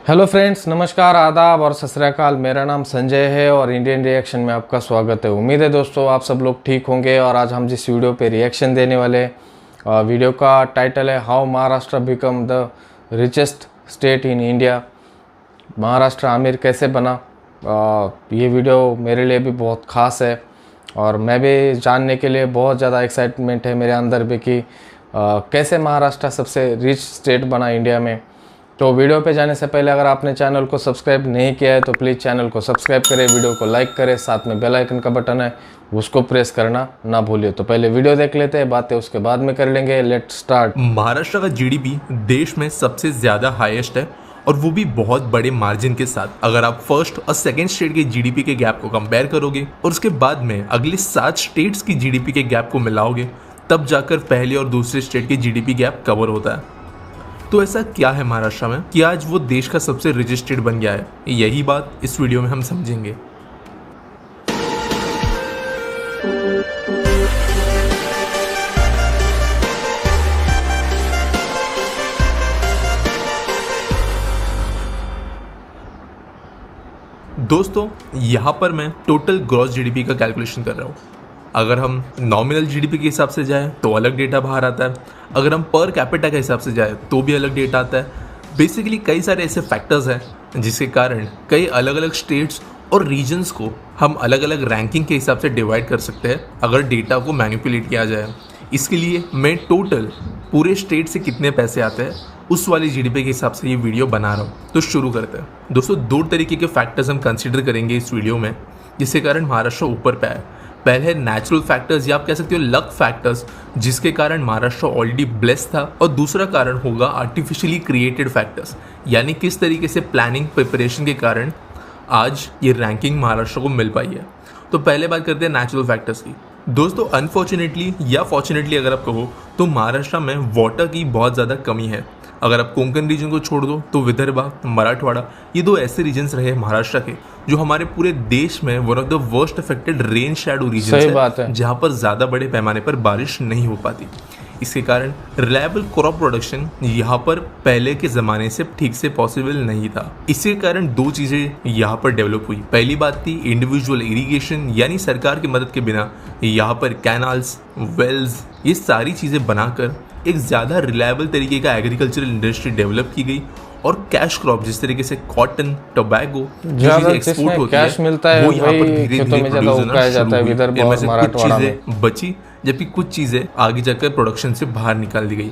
Hello friends, नमस्कार, आदाब और सत श्री अकाल। मेरा नाम संजय है और इंडियन रिएक्शन में आपका स्वागत है। उम्मीद है दोस्तों आप सब लोग ठीक होंगे। और आज हम जिस वीडियो पे रिएक्शन देने वाले, वीडियो का टाइटल है how Maharashtra become the richest state in India. Maharashtra अमीर कैसे बना। ये वीडियो मेरे लिए भी बहुत ख़ास है और मैं भी जानने के लिए बहुत ज़्यादा एक्साइटमेंट है मेरे अंदर भी कि कैसे महाराष्ट्र सबसे रिच स्टेट बना इंडिया में। तो वीडियो पे जाने से पहले अगर आपने चैनल को सब्सक्राइब नहीं किया है तो प्लीज़ चैनल को सब्सक्राइब करें, वीडियो को लाइक करें, साथ में बेल आइकन का बटन है उसको प्रेस करना ना भूलिए। तो पहले वीडियो देख लेते हैं, बातें उसके बाद में कर लेंगे। Let's start. महाराष्ट्र का जीडीपी देश में सबसे ज्यादा हाईएस्ट है और वो भी बहुत बड़े मार्जिन के साथ। अगर आप फर्स्ट और सेकंड स्टेट के जीडीपी के गैप को कंपेयर करोगे और उसके बाद में अगले 7 स्टेट्स की जीडीपी के गैप को मिलाओगे तब जाकर पहले और दूसरे स्टेट के जीडीपी गैप कवर होता है। तो ऐसा क्या है महाराष्ट्र में कि आज वो देश का सबसे रिच स्टेट बन गया है? यही बात इस वीडियो में हम समझेंगे। दोस्तों यहाँ पर मैं टोटल ग्रॉस जीडीपी का कैलकुलेशन कर रहा हूँ। अगर हम नॉमिनल जीडीपी के हिसाब से जाएं तो अलग डेटा बाहर आता है, अगर हम पर कैपिटा के हिसाब से जाएं तो भी अलग डेटा आता है। बेसिकली कई सारे ऐसे फैक्टर्स हैं जिसके कारण कई अलग अलग स्टेट्स और रीजन्स को हम अलग अलग रैंकिंग के हिसाब से डिवाइड कर सकते हैं अगर डेटा को मैनिपुलेट किया जाए। इसके लिए मैं टोटल पूरे स्टेट से कितने पैसे आते हैं उस वाली जीडीपी के हिसाब से ये वीडियो बना रहा हूँ। तो शुरू करते हैं। दोस्तों 2 तरीके के फैक्टर्स हम कंसिडर करेंगे इस वीडियो में जिसके कारण महाराष्ट्र ऊपर पे आए। पहले है नेचुरल फैक्टर्स या आप कह सकते हो लक फैक्टर्स जिसके कारण महाराष्ट्र ऑलरेडी ब्लेस्ड था, और दूसरा कारण होगा आर्टिफिशियली क्रिएटेड फैक्टर्स, यानी किस तरीके से प्लानिंग प्रिपरेशन के कारण आज ये रैंकिंग महाराष्ट्र को मिल पाई है। तो पहले बात करते हैं नेचुरल फैक्टर्स की। दोस्तों अनफॉर्चुनेटली या फॉर्चुनेटली अगर आप कहो तो महाराष्ट्र में वाटर की बहुत ज़्यादा कमी है। अगर आप कोंकण रीजन को छोड़ दो तो विदर्भा, मराठवाड़ा, ये 2 ऐसे रीजन्स रहे महाराष्ट्र के जो हमारे पूरे देश में one of the worst affected rain shadow regions है, जहाँ पर ज़्यादा बड़े पैमाने पर बारिश नहीं हो पाती। इसके कारण रिलायबल क्रॉप प्रोडक्शन यहाँ पर पहले के ज़माने से ठीक से पॉसिबल नहीं था। इसके कारण 2 चीज़ें यहाँ पर डेवलप हुई। पहली बात थी इंडिविजुअल इरिगेशन, यानी सरकार की मदद के बिना यहाँ पर कैनाल्स, वेल्स, ये सारी चीज़ें बनाकर एक ज़्यादा रिलायबल तरीके का एग्रीकल्चरल इंडस्ट्री डेवलप की गई। और कैश क्रॉप जिस तरीके से कॉटन, टोबैगो जो चीजें एक्सपोर्ट होती कैश मिलता है वो यहाँ पर धीरे धीरे कुछ चीजें बची, जबकि कुछ चीजें आगे जाकर प्रोडक्शन से बाहर निकाल दी गई।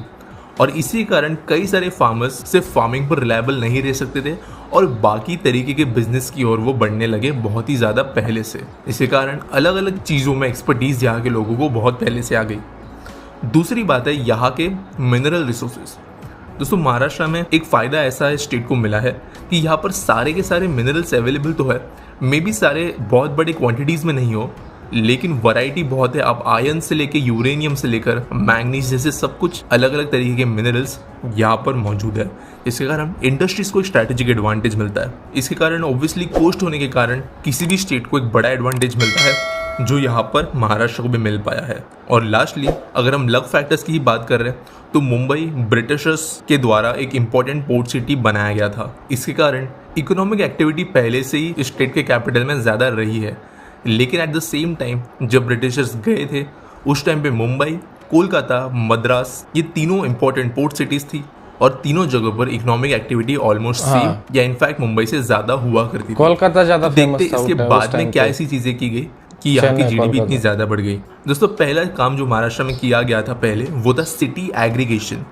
और इसी कारण कई सारे फार्मर्स सिर्फ फार्मिंग पर रिलायबल नहीं रह सकते थे और बाकी तरीके के बिजनेस की ओर वो बढ़ने लगे बहुत ही ज़्यादा पहले से। इसी कारण अलग अलग चीज़ों में एक्सपर्टीज़ यहाँ के लोगों को बहुत पहले से आ गई। दूसरी बात है यहाँ के मिनरल रिसोर्सेज। दोस्तों महाराष्ट्र में एक फ़ायदा ऐसा है स्टेट को मिला है कि यहाँ पर सारे के सारे मिनरल्स अवेलेबल तो है, मे बी सारे बहुत बड़ी क्वांटिटीज़ में नहीं हो, लेकिन वैरायटी बहुत है। आप आयरन से लेकर यूरेनियम से लेकर मैंगनीज जैसे सब कुछ अलग अलग तरीके के मिनरल्स यहाँ पर मौजूद है। इसके कारण इंडस्ट्रीज को एक स्ट्रैटेजिक एडवांटेज मिलता है। इसके कारण ऑब्वियसली कोस्ट होने के कारण किसी भी स्टेट को एक बड़ा एडवांटेज मिलता है जो यहाँ पर महाराष्ट्र को भी मिल पाया है। और लास्टली अगर हम लक फैक्टर्स की ही बात कर रहे हैं तो मुंबई ब्रिटिशर्स के द्वारा एक इम्पॉर्टेंट पोर्ट सिटी बनाया गया था। इसके कारण इकोनॉमिक एक्टिविटी पहले से ही स्टेट के कैपिटल में ज़्यादा रही है, लेकिन एट द सेम टाइम जब ब्रिटिशर्स गए थे उस टाइम पे मुंबई, कोलकाता, मद्रास, ये तीनों इम्पॉर्टेंट पोर्ट सिटीज़ थी और तीनों जगहों पर इकोनॉमिक एक्टिविटी ऑलमोस्ट सेम या इनफैक्ट मुंबई से ज़्यादा हुआ करती थी। कोलकाता ज़्यादा फेमस था। इसके बाद में क्या ऐसी चीज़ें की गई कि यहाँ की जीडीपी इतनी ज़्यादा बढ़ गई। दोस्तों पहला काम जो महाराष्ट्र में किया गया था पहले वो था सिटी एग्रीगेशन।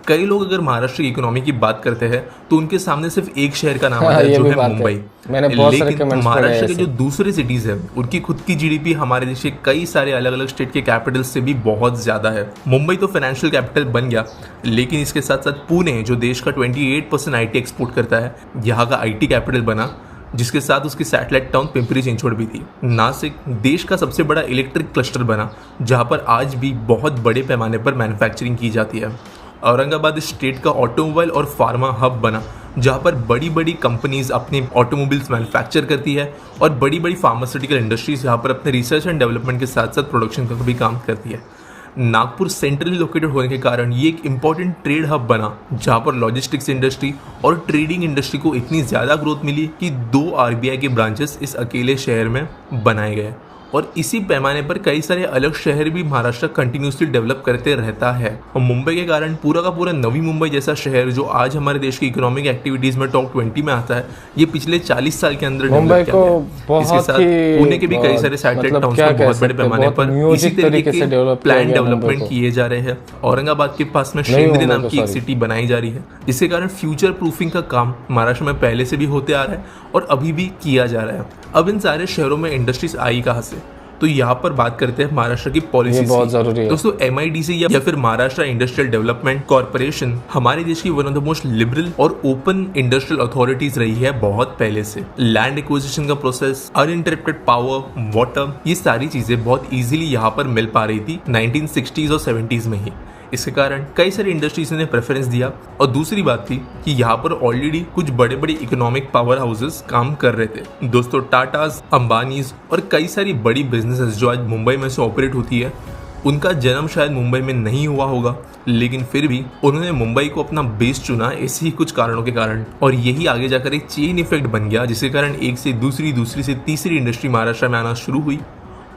कई लोग अगर महाराष्ट्र की इकोनॉमी की बात करते हैं तो उनके सामने सिर्फ एक शहर का नाम आता है जो है मुंबई। लेकिन महाराष्ट्र के जो दूसरे सिटीज है उनकी खुद की जीडीपी हमारे देश के कई सारे अलग अलग स्टेट के कैपिटल से भी बहुत ज्यादा है। मुंबई तो फाइनेंशियल कैपिटल बन गया, लेकिन इसके साथ साथ पुणे जो देश का 28% आईटी एक्सपोर्ट करता है यहाँ का आईटी कैपिटल बना, जिसके साथ उसकी सैटेलाइट टाउन पिंपरी चिंचवड़ भी थी। नासिक देश का सबसे बड़ा इलेक्ट्रिक क्लस्टर बना जहाँ पर आज भी बहुत बड़े पैमाने पर मैन्युफैक्चरिंग की जाती है। औरंगाबाद स्टेट का ऑटोमोबाइल और फार्मा हब बना जहाँ पर बड़ी बड़ी कंपनीज अपने ऑटोमोबाइल्स मैन्युफैक्चर करती है और बड़ी बड़ी फार्मास्यूटिकल इंडस्ट्रीज यहाँ पर अपने रिसर्च एंड डेवलपमेंट के साथ साथ प्रोडक्शन का भी काम करती है। नागपुर सेंट्रली लोकेटेड होने के कारण ये एक इम्पॉर्टेंट ट्रेड हब बना, जहाँ पर लॉजिस्टिक्स इंडस्ट्री और ट्रेडिंग इंडस्ट्री को इतनी ज़्यादा ग्रोथ मिली कि 2 RBI के ब्रांचेस इस अकेले शहर में बनाए गए। और इसी पैमाने पर कई सारे अलग शहर भी महाराष्ट्र कंटिन्यूसली डेवलप करते रहता है। और मुंबई के कारण पूरा का पूरा नवी मुंबई जैसा शहर जो आज हमारे देश की इकोनॉमिक एक्टिविटीज में टॉप 20 में आता है, ये पिछले 40 साल के अंदर मुंबई को इसके साथ पुणे के भी कई सारे सैटेलाइट टाउन्स को बहुत बड़े पैमाने पर इसी तरीके के प्लान डेवलपमेंट किए जा रहे हैं। औरंगाबाद के पास में शेंद्री नाम की एक सिटी बनाई जा रही है, जिसके कारण फ्यूचर प्रूफिंग का काम महाराष्ट्र में पहले से भी होते आ रहा है और अभी भी किया जा रहा है। अब इन सारे शहरों में इंडस्ट्रीज आई कहाँ से, तो यहाँ पर बात करते हैं महाराष्ट्र की पॉलिसी। बहुत जरूरी है दोस्तों। MIDC या फिर महाराष्ट्र इंडस्ट्रियल डेवलपमेंट कॉर्पोरेशन हमारे देश की one of the most liberal और ओपन इंडस्ट्रियल अथॉरिटीज रही है बहुत पहले से। लैंड एक्विजिशन का प्रोसेस, अनइंटरप्टेड पावर, वाटर, ये सारी चीजें बहुत इजीली यहाँ पर मिल पा रही थी 1960s और 70s में ही। इसके कारण कई सारी इंडस्ट्रीज ने प्रेफरेंस दिया। और दूसरी बात थी कि यहाँ पर ऑलरेडी कुछ बड़े बड़े इकोनॉमिक पावर हाउसेस काम कर रहे थे। दोस्तों, टाटाज, अंबानीज और कई सारी बड़ी बिजनेसेस जो आज मुंबई में से ऑपरेट होती है, उनका जन्म शायद मुंबई में नहीं हुआ होगा, लेकिन फिर भी उन्होंने मुंबई को अपना बेस चुना ऐसे ही कुछ कारणों के कारण। और यही आगे जाकर एक चेन इफेक्ट बन गया, जिसके कारण एक से दूसरी, दूसरी से तीसरी इंडस्ट्री महाराष्ट्र में आना शुरू हुई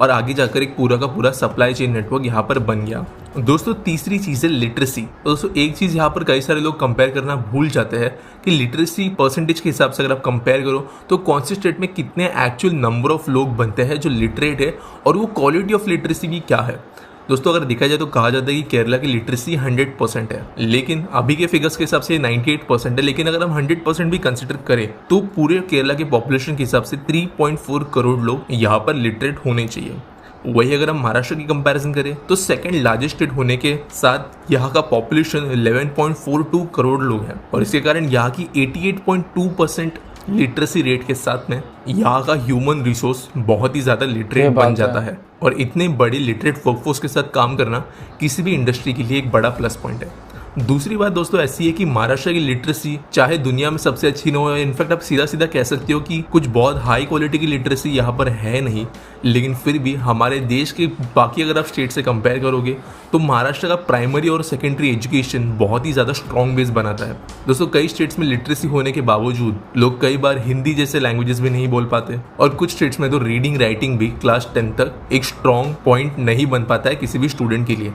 और आगे जाकर एक पूरा का पूरा सप्लाई चेन नेटवर्क यहाँ पर बन गया। दोस्तों, तीसरी चीज़ है लिटरेसी। दोस्तों, एक चीज़ यहाँ पर कई सारे लोग कंपेयर करना भूल जाते हैं कि लिटरेसी परसेंटेज के हिसाब से अगर आप कंपेयर करो तो कौन से स्टेट में कितने एक्चुअल नंबर ऑफ लोग बनते हैं जो लिटरेट है, और वो क्वालिटी ऑफ लिटरेसी भी क्या है। दोस्तों, अगर देखा जाए तो कहा जाता है कि केरला की लिटरेसी 100% है, लेकिन अभी के फिगर्स के हिसाब से 98% है। लेकिन अगर हम 100% भी कंसिडर करें तो पूरे केरला के पॉपुलेशन के हिसाब से 3.4 करोड़ लोग यहाँ पर लिटरेट होने चाहिए। वही अगर हम महाराष्ट्र की कंपैरिजन करें तो सेकंड लार्जेस्ट स्टेट होने के साथ यहाँ का पॉपुलेशन 11.42 करोड़ लोग हैं, और इसके कारण यहाँ की 88.2% लिटरेसी रेट के साथ में यहाँ का ह्यूमन रिसोर्स बहुत ही ज़्यादा लिटरेट बन जाता है। और इतने बड़े लिटरेट वर्कफोर्स के साथ काम करना किसी भी इंडस्ट्री के लिए एक बड़ा प्लस पॉइंट है। दूसरी बात दोस्तों ऐसी है कि महाराष्ट्र की लिटरेसी चाहे दुनिया में सबसे अच्छी न हो, इनफैक्ट आप सीधा सीधा कह सकते हो कि कुछ बहुत हाई क्वालिटी की लिटरेसी यहाँ पर है नहीं, लेकिन फिर भी हमारे देश के बाकी अगर आप स्टेट से कंपेयर करोगे तो महाराष्ट्र का प्राइमरी और सेकेंडरी एजुकेशन बहुत ही ज़्यादा स्ट्रॉन्ग बेस बनाता है। दोस्तों, कई स्टेट्स में लिटरेसी होने के बावजूद लोग कई बार हिंदी जैसे लैंग्वेजेस भी नहीं बोल पाते, और कुछ स्टेट्स में तो रीडिंग राइटिंग भी क्लास 10 तक एक स्ट्रॉन्ग पॉइंट नहीं बन पाता है किसी भी स्टूडेंट के लिए।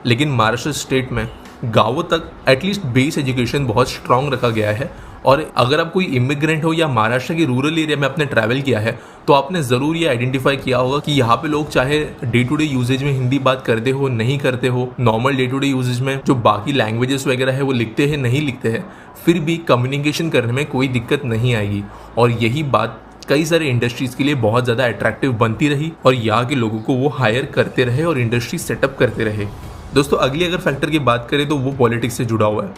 लेकिन महाराष्ट्र स्टेट में गांवों तक एटलीस्ट बेस एजुकेशन बहुत स्ट्रांग रखा गया है। और अगर आप कोई इमिग्रेंट हो या महाराष्ट्र के रूरल एरिया में आपने ट्रैवल किया है तो आपने ज़रूर ये आइडेंटिफाई किया होगा कि यहाँ पे लोग चाहे डे टू डे यूजेज में हिंदी बात करते हो नहीं करते हो, normal day to day usages में जो बाकी लैंग्वेजेस वगैरह है वो लिखते हैं नहीं लिखते हैं, फिर भी कम्युनिकेशन करने में कोई दिक्कत नहीं आएगी। और यही बात कई सारे इंडस्ट्रीज के लिए बहुत ज़्यादा अट्रैक्टिव बनती रही और यहाँ के लोगों को वो हायर करते रहे और इंडस्ट्री सेटअप करते रहे। दोस्तों, अगली अगर फैक्टर की बात करें तो वो पॉलिटिक्स से जुड़ा हुआ है।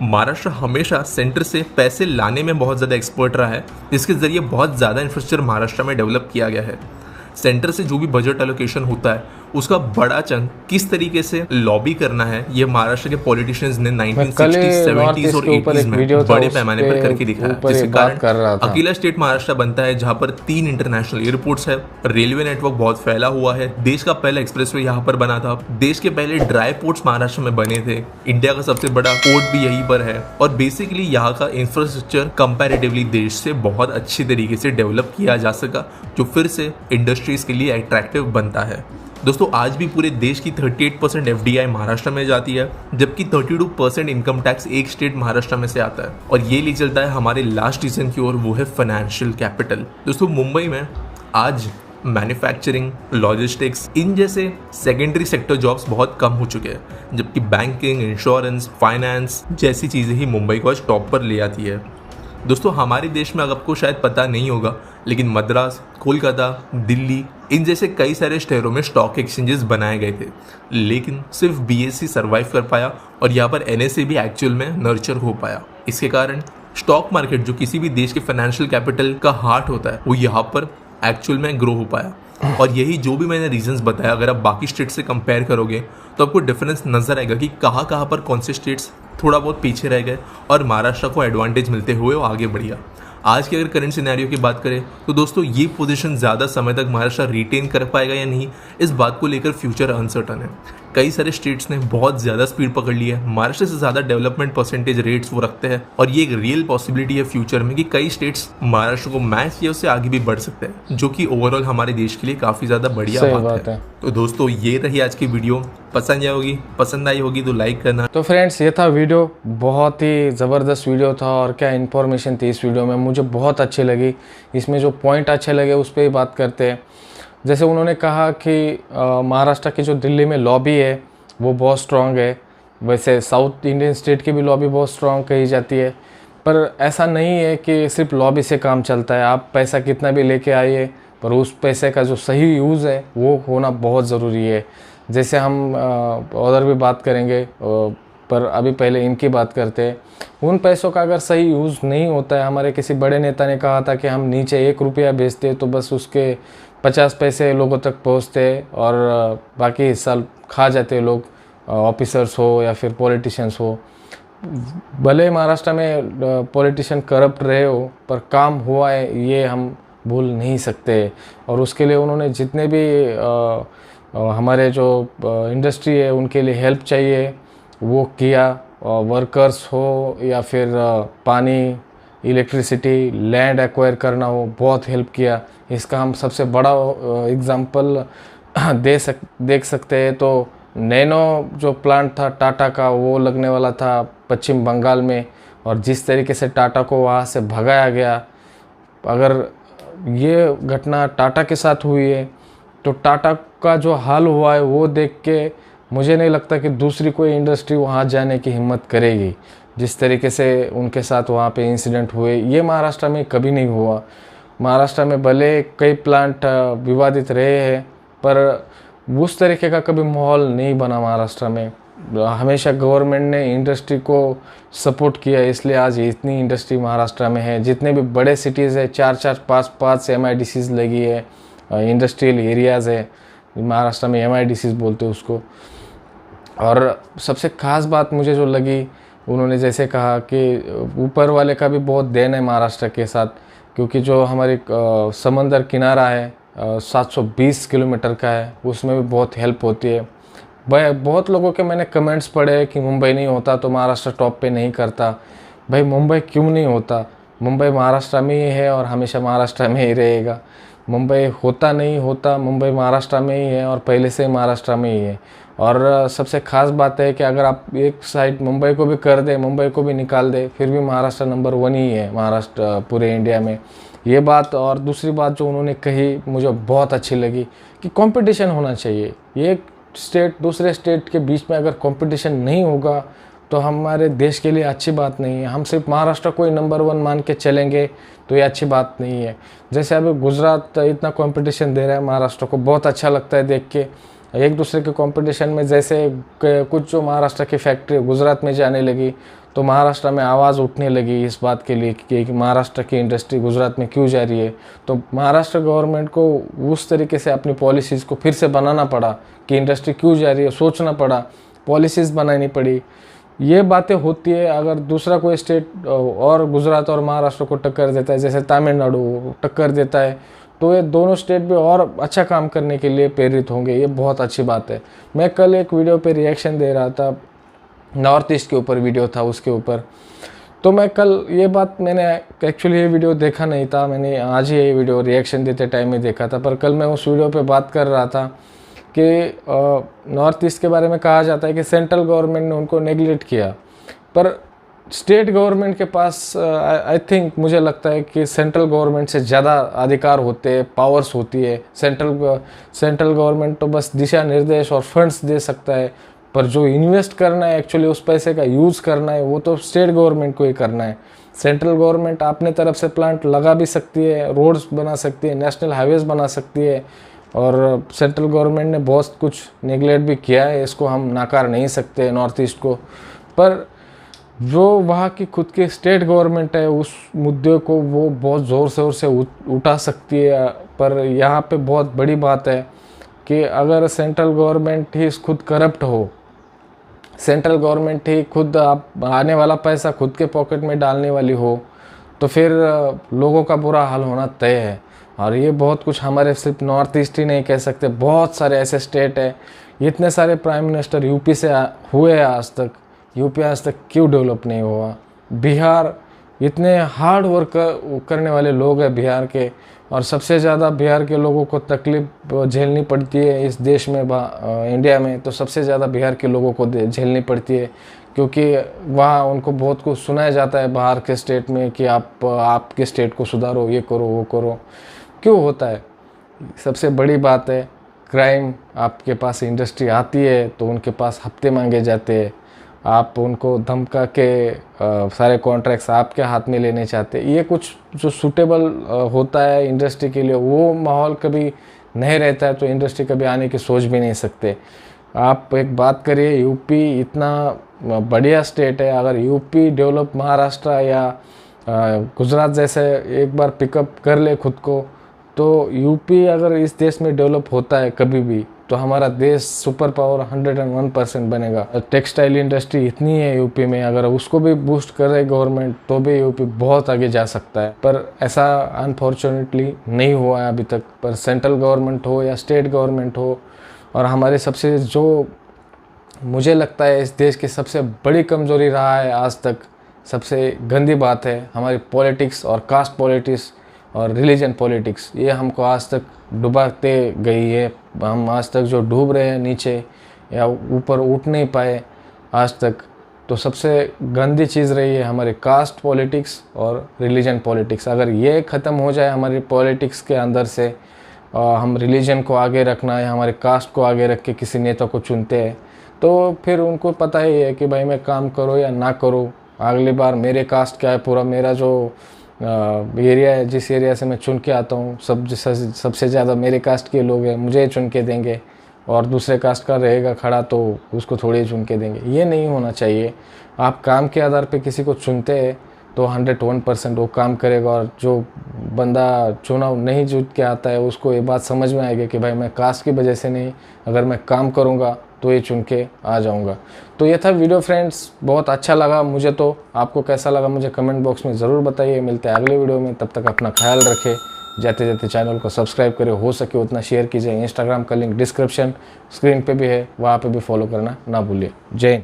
महाराष्ट्र हमेशा सेंटर से पैसे लाने में बहुत ज़्यादा एक्सपर्ट रहा है, जिसके ज़रिए बहुत ज़्यादा इंफ्रास्ट्रक्चर महाराष्ट्र में डेवलप किया गया है। सेंटर से जो भी बजट एलोकेशन होता है उसका बड़ा चंक किस तरीके से लॉबी करना है, ये महाराष्ट्र के पॉलिटिशियंस ने 1960s, 70s और 80s में बड़े पैमाने पर करके दिखाया, जिसके कारण अकेला स्टेट महाराष्ट्र बनता है जहां पर 3 इंटरनेशनल एयरपोर्ट्स है, रेलवे नेटवर्क बहुत फैला हुआ है, देश का पहला एक्सप्रेसवे यहाँ पर बना था, देश के पहले ड्राई पोर्ट्स महाराष्ट्र में बने थे, इंडिया का सबसे बड़ा पोर्ट भी यहीं पर है, और बेसिकली यहाँ का इंफ्रास्ट्रक्चर कंपैरेटिवली देश से बहुत अच्छी तरीके से डेवलप किया जा सका, जो फिर से इंडस्ट्रीज के लिए अट्रैक्टिव बनता है। दोस्तों, आज भी पूरे देश की 38% FDI महाराष्ट्र में जाती है, जबकि 32% इनकम टैक्स एक स्टेट महाराष्ट्र में से आता है, और ये ले चलता है हमारे लास्ट रीजन की ओर, वो है फाइनेंशियल कैपिटल। दोस्तों, मुंबई में आज मैन्युफैक्चरिंग, लॉजिस्टिक्स, इन जैसे सेकेंडरी सेक्टर जॉब्स बहुत कम हो चुके हैं, जबकि बैंकिंग, इंश्योरेंस, फाइनेंस जैसी चीज़ें ही मुंबई को आज टॉप पर ले आती है। दोस्तों, हमारे देश में आपको शायद पता नहीं होगा, लेकिन मद्रास, कोलकाता, दिल्ली, इन जैसे कई सारे शहरों में स्टॉक एक्सचेंजेस बनाए गए थे, लेकिन सिर्फ BSE सर्वाइव कर पाया और यहाँ पर NSE भी एक्चुअल में नर्चर हो पाया। इसके कारण स्टॉक मार्केट जो किसी भी देश के फाइनेंशियल कैपिटल का हार्ट होता है, वो यहाँ पर एक्चुअल में ग्रो हो पाया। और यही जो भी मैंने रीजंस बताया, अगर आप बाकी स्टेट से कंपेयर करोगे तो आपको डिफरेंस नजर आएगा कि कहाँ कहाँ पर कौन से स्टेट्स थोड़ा बहुत पीछे रह गए और महाराष्ट्र को एडवांटेज मिलते हुए वो आगे बढ़ गया। आज की अगर करंट सिनेरियो की बात करें तो दोस्तों, ये पोजीशन ज़्यादा समय तक महाराष्ट्र रिटेन कर पाएगा या नहीं, इस बात को लेकर फ्यूचर अनसर्टन है। कई सारे स्टेट्स ने बहुत ज़्यादा स्पीड पकड़ ली है। महाराष्ट्र से ज़्यादा डेवलपमेंट परसेंटेज रेट्स वो रखते हैं और ये एक रियल पॉसिबिलिटी है फ्यूचर में कि कई स्टेट्स महाराष्ट्र को मैच या उससे आगे भी बढ़ सकते हैं, जो कि ओवरऑल हमारे देश के लिए काफ़ी ज़्यादा बढ़िया बात है। तो दोस्तों ये रही आज की वीडियो, पसंद आई होगी तो लाइक करना। तो फ्रेंड्स ये था वीडियो, बहुत ही ज़बरदस्त वीडियो था और क्या इन्फॉर्मेशन थी इस वीडियो में, मुझे बहुत अच्छी लगी। इसमें जो पॉइंट अच्छे लगे उस पर ही बात करते हैं। जैसे उन्होंने कहा कि महाराष्ट्र की जो दिल्ली में लॉबी है वो बहुत स्ट्रॉन्ग है, वैसे साउथ इंडियन स्टेट की भी लॉबी बहुत स्ट्रॉन्ग कही जाती है, पर ऐसा नहीं है कि सिर्फ लॉबी से काम चलता है। आप पैसा कितना भी लेके आइए, पर उस पैसे का जो सही यूज़ है वो होना बहुत ज़रूरी है। जैसे हम उधर भी बात करेंगे, पर अभी पहले इनकी बात करते हैं। उन पैसों का अगर सही यूज़ नहीं होता है, हमारे किसी बड़े नेता ने कहा था कि हम नीचे 1 रुपया बेचते तो बस उसके 50 पैसे लोगों तक पहुंचते और बाकी हिस्सा खा जाते लोग, ऑफिसर्स हो या फिर पॉलिटिशियंस हो। भले महाराष्ट्र में पॉलिटिशियन करप्ट रहे हो, पर काम हुआ है ये हम भूल नहीं सकते। और उसके लिए उन्होंने जितने भी हमारे जो इंडस्ट्री है उनके लिए हेल्प चाहिए वो किया, वर्कर्स हो या फिर पानी, इलेक्ट्रिसिटी, लैंड एक्वायर करना हो, बहुत हेल्प किया। इसका हम सबसे बड़ा एग्ज़ाम्पल देख सकते हैं। तो नैनो जो प्लांट था टाटा का, वो लगने वाला था पश्चिम बंगाल में, और जिस तरीके से टाटा को वहाँ से भगाया गया, अगर ये घटना टाटा के साथ हुई है तो टाटा का जो हाल हुआ है वो देख के मुझे नहीं लगता कि दूसरी कोई इंडस्ट्री वहाँ जाने की हिम्मत करेगी। जिस तरीके से उनके साथ वहाँ पे इंसिडेंट हुए, ये महाराष्ट्र में कभी नहीं हुआ। महाराष्ट्र में भले कई प्लांट विवादित रहे हैं, पर उस तरीके का कभी माहौल नहीं बना महाराष्ट्र में। हमेशा गवर्नमेंट ने इंडस्ट्री को सपोर्ट किया, इसलिए आज इतनी इंडस्ट्री महाराष्ट्र में है। जितने भी बड़े सिटीज़ है, 4-4, 5-5 MIDCs लगी है, इंडस्ट्रियल एरियाज़ है महाराष्ट्र में, MIDCs बोलते हैं उसको। और सबसे ख़ास बात मुझे जो लगी, उन्होंने जैसे कहा कि ऊपर वाले का भी बहुत देन है महाराष्ट्र के साथ, क्योंकि जो हमारी समंदर किनारा है 720 किलोमीटर का है, उसमें भी बहुत हेल्प होती है। भाई बहुत लोगों के मैंने कमेंट्स पढ़े कि मुंबई नहीं होता तो महाराष्ट्र टॉप पे नहीं करता। भाई मुंबई क्यों नहीं होता? मुंबई महाराष्ट्र में ही है और हमेशा महाराष्ट्र में ही रहेगा। मुंबई होता नहीं होता, मुंबई महाराष्ट्र में ही है और पहले से महाराष्ट्र में ही है। और सबसे ख़ास बात है कि अगर आप एक साइड मुंबई को भी कर दे, मुंबई को भी निकाल दे, फिर भी महाराष्ट्र नंबर 1 ही है महाराष्ट्र पूरे इंडिया में। ये बात, और दूसरी बात जो उन्होंने कही मुझे बहुत अच्छी लगी कि कंपटीशन होना चाहिए। ये स्टेट दूसरे स्टेट के बीच में अगर कंपटीशन नहीं होगा तो हमारे देश के लिए अच्छी बात नहीं है। हम सिर्फ महाराष्ट्र को ही नंबर 1 मान के चलेंगे तो ये अच्छी बात नहीं है। जैसे अभी गुजरात इतना कंपटीशन दे रहा है महाराष्ट्र को, बहुत अच्छा लगता है देख के। एक दूसरे के कंपटीशन में जैसे कुछ जो महाराष्ट्र की फैक्ट्री गुजरात में जाने लगी तो महाराष्ट्र में आवाज़ उठने लगी इस बात के लिए कि महाराष्ट्र की इंडस्ट्री गुजरात में क्यों जा रही है। तो महाराष्ट्र गवर्नमेंट को उस तरीके से अपनी पॉलिसीज़ को फिर से बनाना पड़ा कि इंडस्ट्री क्यों जा रही है, सोचना पड़ा, पॉलिसीज़ बनानी पड़ी। ये बातें होती है। अगर दूसरा कोई स्टेट और गुजरात और महाराष्ट्र को टक्कर देता है, जैसे तमिलनाडु टक्कर देता है, तो ये दोनों स्टेट भी और अच्छा काम करने के लिए प्रेरित होंगे। ये बहुत अच्छी बात है। मैं कल एक वीडियो पे रिएक्शन दे रहा था, नॉर्थ ईस्ट के ऊपर वीडियो था उसके ऊपर, तो मैं कल ये बात, मैंने एक्चुअली ये वीडियो देखा नहीं था, मैंने आज ही ये वीडियो रिएक्शन देते टाइम में देखा था। पर कल मैं उस वीडियो पे बात कर रहा था कि नॉर्थ ईस्ट के बारे में कहा जाता है कि सेंट्रल गवर्नमेंट ने उनको नेगलेक्ट किया, पर स्टेट गवर्नमेंट के पास आई थिंक, मुझे लगता है कि सेंट्रल गवर्नमेंट से ज़्यादा अधिकार होते हैं, पावर्स होती है। सेंट्रल गवर्नमेंट तो बस दिशा निर्देश और फंड्स दे सकता है, पर जो इन्वेस्ट करना है, एक्चुअली उस पैसे का यूज़ करना है, वो तो स्टेट गवर्नमेंट को ही करना है। सेंट्रल गवर्नमेंट अपने तरफ से प्लांट लगा भी सकती है, रोड्स बना सकती है, नेशनल हाईवेज़ बना सकती है, और सेंट्रल गवर्नमेंट ने बहुत कुछ नेगलेक्ट भी किया है, इसको हम नकार नहीं सकते नॉर्थ ईस्ट को। पर जो वहाँ की खुद की स्टेट गवर्नमेंट है, उस मुद्दे को वो बहुत ज़ोर शोर से उठा सकती है। पर यहाँ पे बहुत बड़ी बात है कि अगर सेंट्रल गवर्नमेंट ही खुद करप्ट हो, सेंट्रल गवर्नमेंट ही खुद आने वाला पैसा खुद के पॉकेट में डालने वाली हो, तो फिर लोगों का बुरा हाल होना तय है। और ये बहुत कुछ हमारे सिर्फ नॉर्थ ईस्ट ही नहीं कह सकते, बहुत सारे ऐसे स्टेट है इतने सारे प्राइम मिनिस्टर यूपी से हुए हैं आज तक, यूपी आज तक क्यों डेवलप नहीं हुआ? बिहार, इतने हार्ड वर्क करने वाले लोग हैं बिहार के, और सबसे ज़्यादा बिहार के लोगों को तकलीफ झेलनी पड़ती है इस देश में, इंडिया में तो सबसे ज़्यादा बिहार के लोगों को झेलनी पड़ती है, क्योंकि वहाँ उनको बहुत कुछ सुनाया जाता है बाहर के स्टेट में कि आपके स्टेट को सुधारो, ये करो, वो करो। क्यों होता है? सबसे बड़ी बात है क्राइम। आपके पास इंडस्ट्री आती है तो उनके पास हफ्ते मांगे जाते हैं, आप उनको धमका के सारे कॉन्ट्रैक्ट्स आपके हाथ में लेने चाहते हैं। ये कुछ जो सूटेबल होता है इंडस्ट्री के लिए, वो माहौल कभी नहीं रहता है, तो इंडस्ट्री कभी आने की सोच भी नहीं सकते। आप एक बात करिए, यूपी इतना बढ़िया स्टेट है, अगर यूपी डेवलप महाराष्ट्र या गुजरात जैसे एक बार पिकअप कर ले खुद को, तो यूपी अगर इस देश में डेवलप होता है कभी भी, तो हमारा देश सुपर पावर 101% बनेगा। टेक्सटाइल इंडस्ट्री इतनी है यूपी में, अगर उसको भी बूस्ट करे गवर्नमेंट तो भी यूपी बहुत आगे जा सकता है। पर ऐसा अनफॉर्चुनेटली नहीं हुआ है अभी तक। पर सेंट्रल गवर्नमेंट हो या स्टेट गवर्नमेंट हो, और हमारे सबसे जो मुझे लगता है इस देश की सबसे बड़ी कमज़ोरी रहा है आज तक, सबसे गंदी बात है हमारी पॉलिटिक्स और कास्ट पॉलिटिक्स और रिलीजन पॉलिटिक्स। ये हमको आज तक डुबाते गई है। हम आज तक जो डूब रहे हैं नीचे या ऊपर उठ नहीं पाए आज तक, तो सबसे गंदी चीज़ रही है हमारी कास्ट पॉलिटिक्स और रिलीजन पॉलिटिक्स। अगर ये ख़त्म हो जाए हमारी पॉलिटिक्स के अंदर से, हम रिलीजन को आगे रखना या हमारे कास्ट को आगे रख के किसी नेता को चुनते हैं, तो फिर उनको पता ही है कि भाई मैं काम करो या ना करो, अगली बार मेरे कास्ट क्या है, पूरा मेरा जो एरिया है, जिस एरिया से मैं चुन के आता हूँ, सबसे ज़्यादा मेरे कास्ट के लोग हैं, मुझे चुन के देंगे, और दूसरे कास्ट का रहेगा खड़ा तो उसको थोड़ी चुन के देंगे। ये नहीं होना चाहिए। आप काम के आधार पे किसी को चुनते हैं तो 101% वो काम करेगा, और जो बंदा चुनाव नहीं जीत के आता है उसको ये बात समझ में आएगी कि भाई मैं कास्ट की वजह से नहीं, अगर मैं काम करूँगा तो ये चुन के आ जाऊंगा। तो ये था वीडियो फ्रेंड्स, बहुत अच्छा लगा मुझे। तो आपको कैसा लगा मुझे कमेंट बॉक्स में ज़रूर बताइए। मिलते हैं अगले वीडियो में, तब तक अपना ख्याल रखें। जाते जाते चैनल को सब्सक्राइब करें, हो सके उतना शेयर कीजिए। इंस्टाग्राम का लिंक डिस्क्रिप्शन स्क्रीन पे भी है, वहाँ पे भी फॉलो करना ना भूलिए। जय हिंद।